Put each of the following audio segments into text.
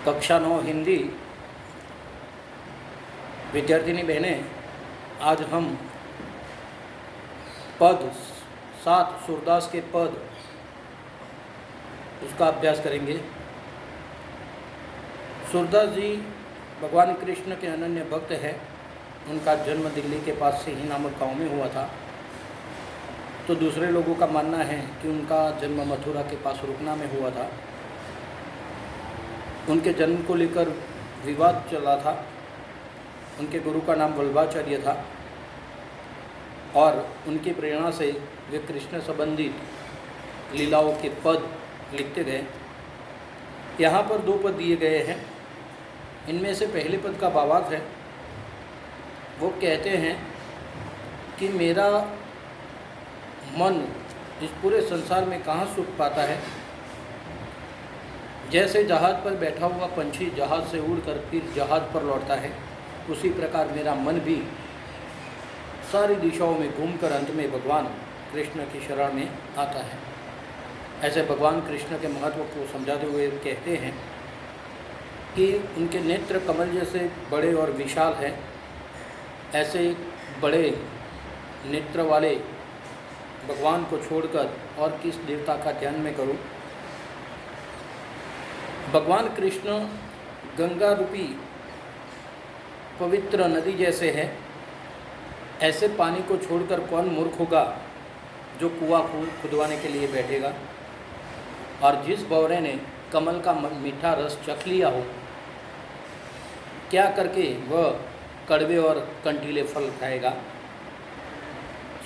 कक्षा 9 हिंदी विद्यार्थिनी बहनें, आज हम पद 7 सूरदास के पद उसका अभ्यास करेंगे। सूरदास जी भगवान कृष्ण के अनन्य भक्त हैं। उनका जन्म दिल्ली के पास से ही नामक गाँव में हुआ था। तो दूसरे लोगों का मानना है कि उनका जन्म मथुरा के पास रुकना में हुआ था। उनके जन्म को लेकर विवाद चला था। उनके गुरु का नाम वल्लभाचार्य था और उनकी प्रेरणा से वे कृष्ण संबंधित लीलाओं के पद लिखते गए। यहाँ पर 2 पद दिए गए हैं। इनमें से पहले पद का भावार्थ है। वो कहते हैं कि मेरा मन इस पूरे संसार में कहाँ सुख पाता है। जैसे जहाज़ पर बैठा हुआ पंछी जहाज़ से उड़कर फिर जहाज़ पर लौटता है, उसी प्रकार मेरा मन भी सारी दिशाओं में घूमकर अंत में भगवान कृष्ण की शरण में आता है। ऐसे भगवान कृष्ण के महत्व को समझाते हुए कहते हैं कि उनके नेत्र कमल जैसे बड़े और विशाल हैं। ऐसे बड़े नेत्र वाले भगवान को छोड़कर और किस देवता का ध्यान में करूं। भगवान कृष्ण गंगा रूपी पवित्र नदी जैसे है। ऐसे पानी को छोड़कर कौन मूर्ख होगा जो कुआं खुदवाने के लिए बैठेगा। और जिस भंवरे ने कमल का मीठा रस चख लिया हो, क्या करके वह कड़वे और कंटीले फल खाएगा।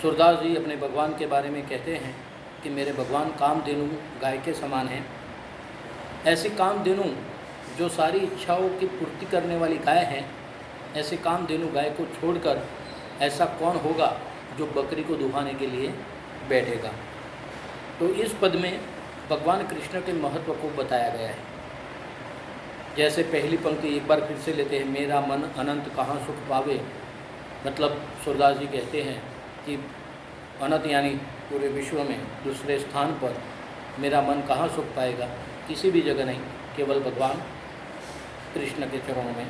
सूरदास जी अपने भगवान के बारे में कहते हैं कि मेरे भगवान कामधेनु गाय के समान हैं। ऐसी कामधेनु जो सारी इच्छाओं की पूर्ति करने वाली गाय है, ऐसे कामधेनु गाय को छोड़कर ऐसा कौन होगा जो बकरी को दुहाने के लिए बैठेगा। तो इस पद में भगवान कृष्ण के महत्व को बताया गया है। जैसे पहली पंक्ति एक बार फिर से लेते हैं, मेरा मन अनंत कहाँ सुख पावे। मतलब सूरदास जी कहते हैं कि अनंत यानी पूरे विश्व में दूसरे स्थान पर मेरा मन कहाँ सुख पाएगा, किसी भी जगह नहीं, केवल भगवान कृष्ण के चरणों में।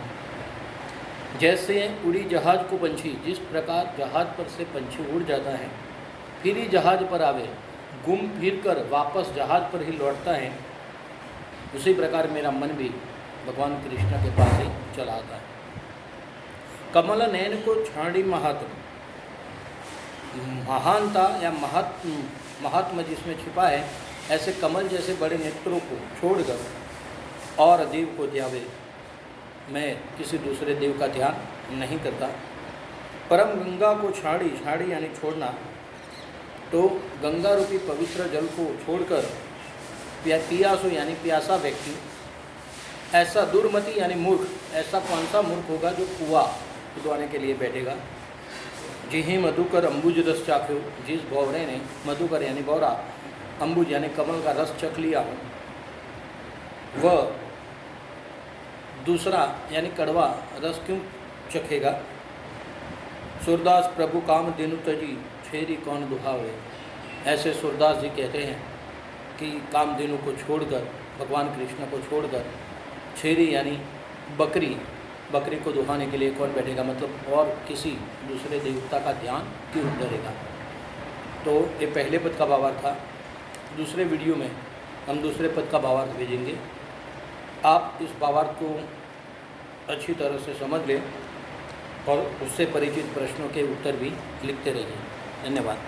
जैसे उड़ी जहाज को पंछी, जिस प्रकार जहाज पर से पंछी उड़ जाता है फिर ही जहाज पर आवे, घूम फिर कर वापस जहाज पर ही लौटता है, उसी प्रकार मेरा मन भी भगवान कृष्ण के पास ही चला आता है। कमल नयन को छाड़ी महात्म, महानता या महात्मा जिसमें छिपा है, ऐसे कमल जैसे बड़े नेत्रों को छोड़कर और देव को ध्यावे। मैं किसी दूसरे देव का ध्यान नहीं करता। परम गंगा को छाड़ी, छाड़ी यानी छोड़ना, तो गंगा रूपी पवित्र जल को छोड़कर पियासो यानी प्यासा व्यक्ति, ऐसा दुर्मति यानी मूर्ख, ऐसा कौन सा मूर्ख होगा जो कुआं खुदवाने के लिए बैठेगा। जिहि मधुकर अंबुज रस चाख्यो, जिस भंवरे ने मधुकर यानी भंवरा, अंबुज यानी कमल का रस चख लिया हो, वह दूसरा यानी कड़वा रस क्यों चखेगा। सूरदास प्रभु कामधेनु तजी, छेरी कौन दुहावे। ऐसे सूरदास जी कहते हैं कि कामधेनु को छोड़कर, भगवान कृष्ण को छोड़कर छेरी यानी बकरी को दुहाने के लिए कौन बैठेगा। मतलब और किसी दूसरे देवता का ध्यान क्यों धरेगा। तो ये पहले पद का भावार्थ था। दूसरे वीडियो में हम दूसरे पद का भावार्थ भेजेंगे। आप इस भावार्थ को अच्छी तरह से समझ लें और उससे परिचित प्रश्नों के उत्तर भी लिखते रहिए। धन्यवाद।